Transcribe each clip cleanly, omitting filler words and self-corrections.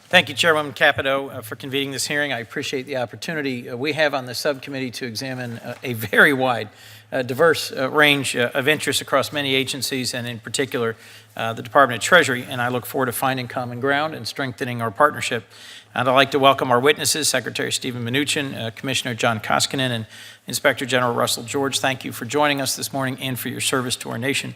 Thank you, Chairwoman Capito, for convening this hearing. I appreciate the opportunity we have on the subcommittee to examine a very wide, diverse range of interests across many agencies, and in particular, the Department of Treasury. And I look forward to finding common ground and strengthening our partnership. And I'd like to welcome our witnesses, Secretary Stephen Mnuchin, Commissioner John Koskinen, and Inspector General Russell George. Thank you for joining us this morning and for your service to our nation.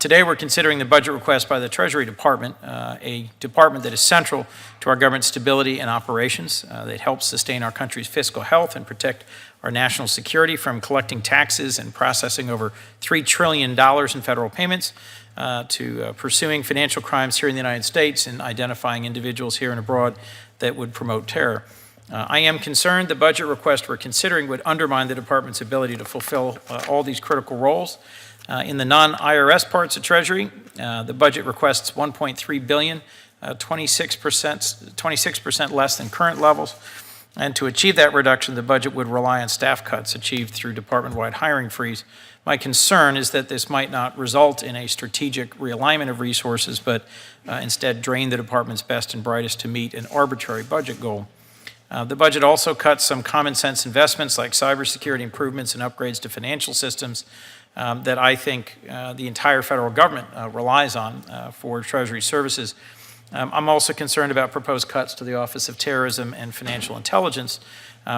Today we're considering the budget request by the Treasury Department, a department that is central to our government stability and operations, that helps sustain our country's fiscal health and protect our national security, from collecting taxes and processing over $3 trillion in federal payments to pursuing financial crimes here in the United States and identifying individuals here and abroad that would promote terror. I am concerned the budget request we're considering would undermine the department's ability to fulfill all these critical roles. In the non-IRS parts of Treasury, the budget requests $1.3 billion, 26% less than current levels. And to achieve that reduction, the budget would rely on staff cuts achieved through department-wide hiring freeze. My concern is that this might not result in a strategic realignment of resources, but instead drain the department's best and brightest to meet an arbitrary budget goal. The budget also cuts some common sense investments like cybersecurity improvements and upgrades to financial systems that I think the entire federal government relies on for Treasury services. I'm also concerned about proposed cuts to the Office of Terrorism and Financial Intelligence,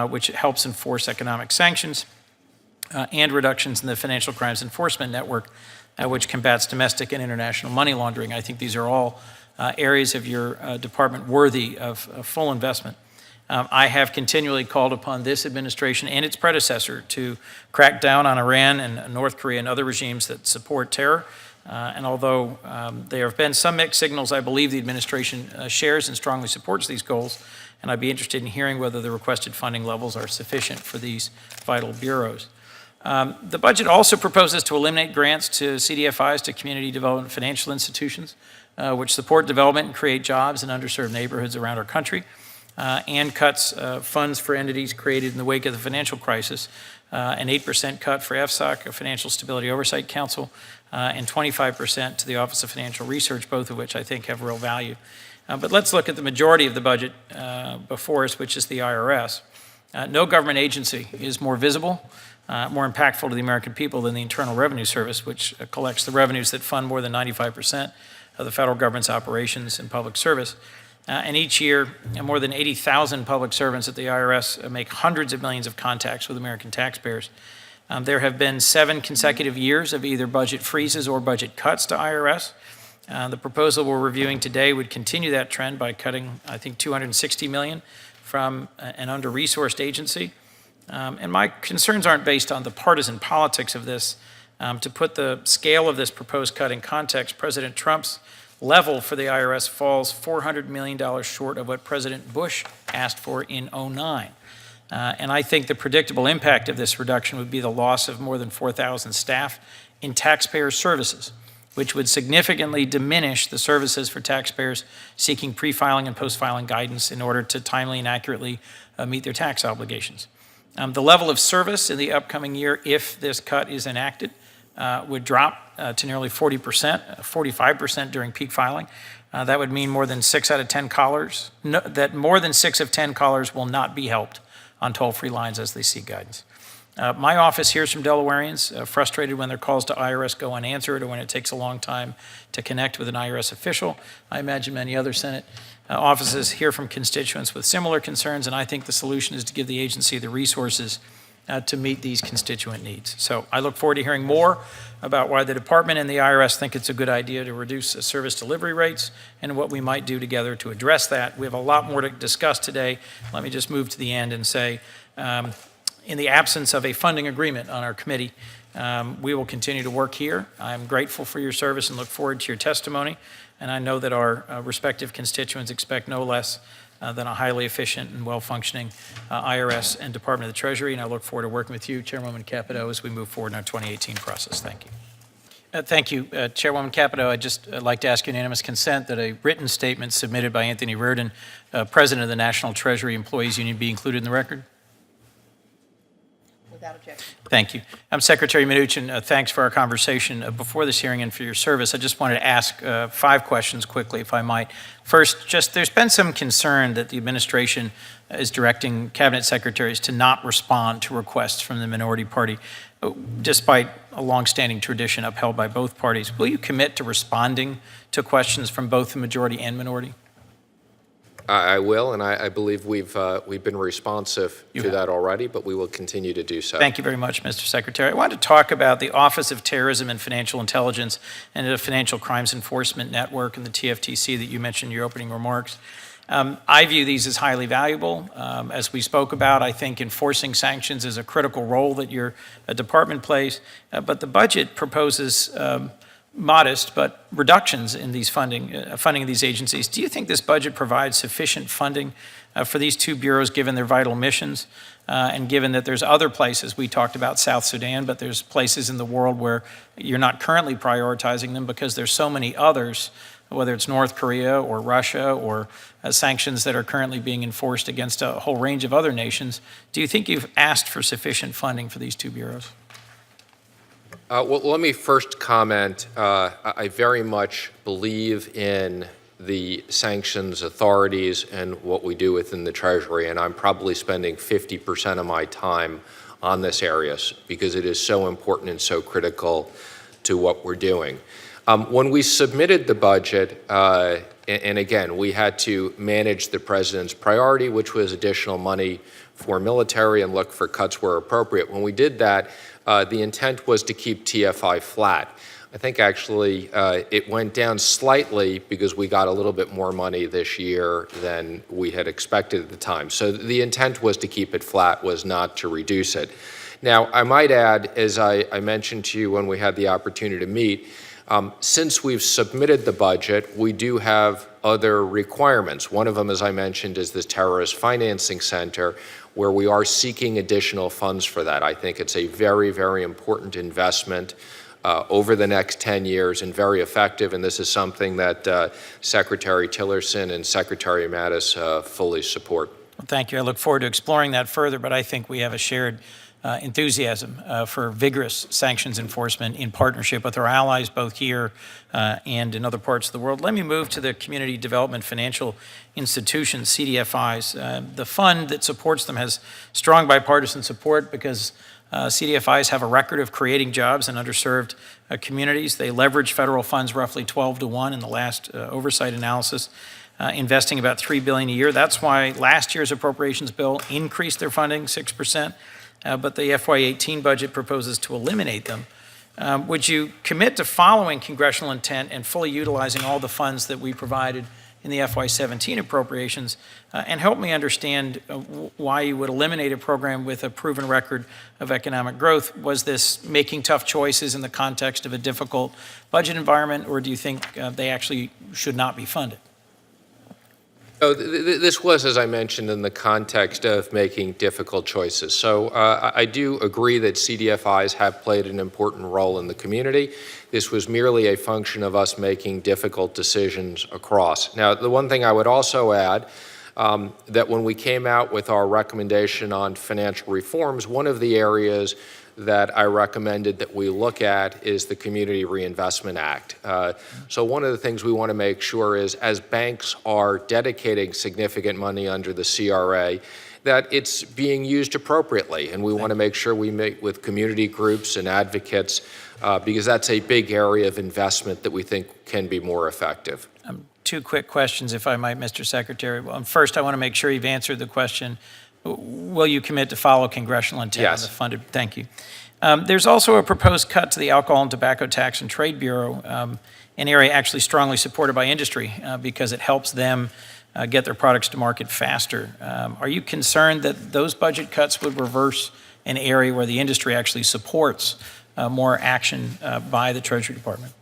which helps enforce economic sanctions, and reductions in the Financial Crimes Enforcement Network, which combats domestic and international money laundering. I think these are all areas of your department worthy of full investment. I have continually called upon this administration and its predecessor to crack down on Iran and North Korea and other regimes that support terror. And although there have been some mixed signals, I believe the administration shares and strongly supports these goals. And I'd be interested in hearing whether the requested funding levels are sufficient for these vital bureaus. The budget also proposes to eliminate grants to CDFIs, to community development financial institutions, which support development and create jobs in underserved neighborhoods around our country. And cuts funds for entities created in the wake of the financial crisis, an 8% cut for FSOC, a Financial Stability Oversight Council, and 25% to the Office of Financial Research, both of which I think have real value. But let's look at the majority of the budget before us, which is the IRS. No government agency is more visible, more impactful to the American people than the Internal Revenue Service, which collects the revenues that fund more than 95% of the federal government's operations and public service. And each year, more than 80,000 public servants at the IRS make hundreds of millions of contacts with American taxpayers. There have been 7 consecutive years of either budget freezes or budget cuts to IRS. The proposal we're reviewing today would continue that trend by cutting, I think, $260 million from an under-resourced agency. And my concerns aren't based on the partisan politics of this. To put the scale of this proposed cut in context, President Trump's level for the IRS falls $400 million short of what President Bush asked for in 2009. And I think the predictable impact of this reduction would be the loss of more than 4,000 staff in taxpayer services, which would significantly diminish the services for taxpayers seeking pre-filing and post-filing guidance in order to timely and accurately meet their tax obligations. The level of service in the upcoming year, if this cut is enacted, would drop to nearly 40%, 45% during peak filing. That would mean more than 6 out of 10 callers, that more than 6 of 10 callers will not be helped on toll-free lines as they seek guidance. My office hears from Delawareans frustrated when their calls to IRS go unanswered or when it takes a long time to connect with an IRS official. I imagine many other Senate offices hear from constituents with similar concerns, and I think the solution is to give the agency the resources to meet these constituent needs. So I look forward to hearing more about why the department and the IRS think it's a good idea to reduce service delivery rates and what we might do together to address that. We have a lot more to discuss today. Let me just move to the end and say, in the absence of a funding agreement on our committee, we will continue to work here. I'm grateful for your service and look forward to your testimony. And I know that our respective constituents expect no less than a highly efficient and well-functioning IRS and Department of the Treasury, and I look forward to working with you, Chairwoman Capito, as we move forward in our 2018 process. Thank you. Thank you, Chairwoman Capito. I'd just like to ask unanimous consent that a written statement submitted by Anthony Reardon, President of the National Treasury Employees Union, be included in the record. Without objection. Thank you. Secretary Mnuchin, thanks for our conversation before this hearing and for your service. I just wanted to ask 5 questions quickly, if I might. First, just there's been some concern that the administration is directing cabinet secretaries to not respond to requests from the minority party, despite a longstanding tradition upheld by both parties. Will you commit to responding to questions from both the majority and minority? I will, and I believe we've been responsive to that already, but we will continue to do so. Thank you very much, Mr. Secretary. I wanted to talk about the Office of Terrorism and Financial Intelligence and the Financial Crimes Enforcement Network and the TFTC that you mentioned in your opening remarks. I view these as highly valuable. As we spoke about, I think enforcing sanctions is a critical role that your department plays, but the budget proposes modest but reductions in these funding of these agencies. Do you think this budget provides sufficient funding for these 2 bureaus given their vital missions and given that there's other places, we talked about South Sudan, but there's places in the world where you're not currently prioritizing them because there's so many others, whether it's North Korea or Russia or sanctions that are currently being enforced against a whole range of other nations. Do you think you've asked for sufficient funding for these 2 bureaus? Well, let me first comment. I very much believe in the sanctions authorities and what we do within the Treasury, and I'm probably spending 50% of my time on this area because it is so important and so critical to what we're doing. When we submitted the budget, and again, we had to manage the president's priority, which was additional money for military and look for cuts where appropriate. When we did that, the intent was to keep TFI flat. I think actually it went down slightly because we got a little bit more money this year than we had expected at the time. So the intent was to keep it flat, was not to reduce it. Now, I might add, as I mentioned to you when we had the opportunity to meet, since we've submitted the budget, we do have other requirements. One of them, as I mentioned, is the Terrorist Financing Center, where we are seeking additional funds for that. I think it's a very, very important investment over the next 10 years and very effective, and this is something that Secretary Tillerson and Secretary Mattis fully support. Well, thank you. I look forward to exploring that further, but I think we have a shared enthusiasm for vigorous sanctions enforcement in partnership with our allies, both here and in other parts of the world. Let me move to the Community Development Financial Institutions, CDFIs. The fund that supports them has strong bipartisan support because CDFIs have a record of creating jobs in underserved communities. They leverage federal funds roughly 12-1 in the last oversight analysis, investing about $3 billion a year. That's why last year's appropriations bill increased their funding 6%. But the FY2018 budget proposes to eliminate them. Would you commit to following congressional intent and fully utilizing all the funds that we provided in the FY2017 appropriations? And help me understand why you would eliminate a program with a proven record of economic growth. Was this making tough choices in the context of a difficult budget environment, or do you think they actually should not be funded? So this was, as I mentioned, in the context of making difficult choices. So I do agree that CDFIs have played an important role in the community. This was merely a function of us making difficult decisions across. Now, the one thing I would also add, that when we came out with our recommendation on financial reforms, one of the areas that I recommended that we look at is the Community Reinvestment Act. So one of the things we want to make sure is, as banks are dedicating significant money under the CRA, that it's being used appropriately. And we want to make sure we meet with community groups and advocates because that's a big area of investment that we think can be more effective. 2 quick questions, if I might, Mr. Secretary. Well, first, I want to make sure you've answered the question. Will you commit to follow congressional intent Yes. on the funded? Thank you. There's also a proposed cut to the Alcohol and Tobacco Tax and Trade Bureau, an area actually strongly supported by industry because it helps them get their products to market faster. Are you concerned that those budget cuts would reverse an area where the industry actually supports more action by the Treasury Department?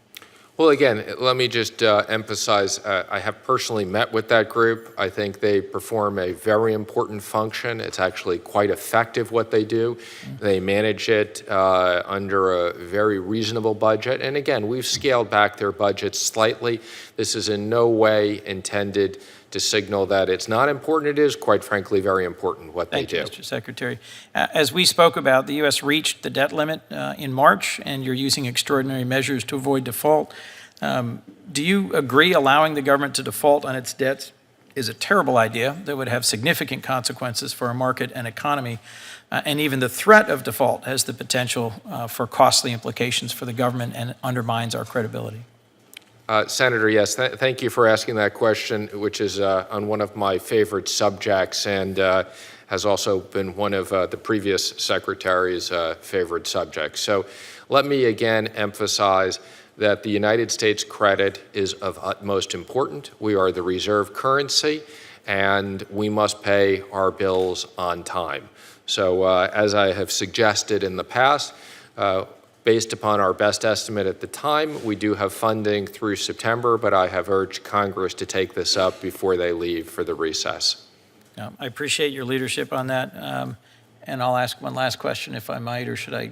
Well, again, let me just emphasize, I have personally met with that group. I think they perform a very important function. It's actually quite effective what they do. They manage it under a very reasonable budget. And again, we've scaled back their budget slightly. This is in no way intended to signal that it's not important. It is, quite frankly, very important what they do. Thank you, Mr. Secretary. As we spoke about, the U.S. reached the debt limit in March, and you're using extraordinary measures to avoid default. Do you agree allowing the government to default on its debts is a terrible idea that would have significant consequences for our market and economy, and even the threat of default has the potential for costly implications for the government and undermines our credibility? Senator, yes, thank you for asking that question, which is on one of my favorite subjects and has also been one of the previous secretary's favorite subjects. So let me again emphasize that the United States credit is of utmost importance. We are the reserve currency, and we must pay our bills on time. So as I have suggested in the past, based upon our best estimate at the time, we do have funding through September, but I have urged Congress to take this up before they leave for the recess. I appreciate your leadership on that, and I'll ask one last question if I might, or should I?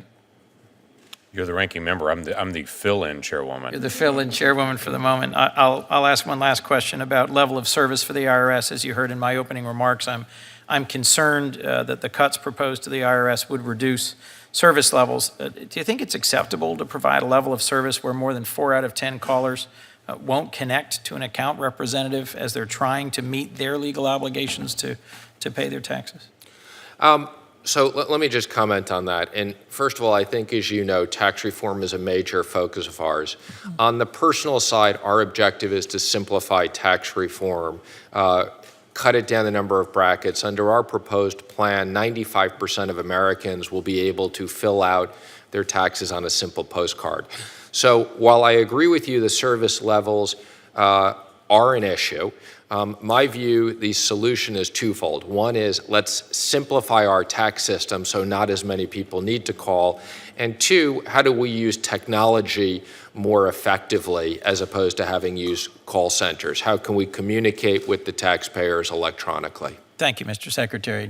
You're the ranking member. I'm the fill-in chairwoman. You're the fill-in chairwoman for the moment. I'll ask one last question about level of service for the IRS. As you heard in my opening remarks, I'm concerned that the cuts proposed to the IRS would reduce service levels. Do you think it's acceptable to provide a level of service where more than 4 out of 10 callers won't connect to an account representative as they're trying to meet their legal obligations to pay their taxes? So let me just comment on that. And first of all, I think, as you know, tax reform is a major focus of ours. On the personal side, our objective is to simplify tax reform, cut it down the number of brackets. Under our proposed plan, 95% of Americans will be able to fill out their taxes on a simple postcard. So while I agree with you the service levels are an issue, my view, the solution is twofold. One is let's simplify our tax system so not as many people need to call. And two, how do we use technology more effectively as opposed to having used call centers? How can we communicate with the taxpayers electronically? Thank you, Mr. Secretary.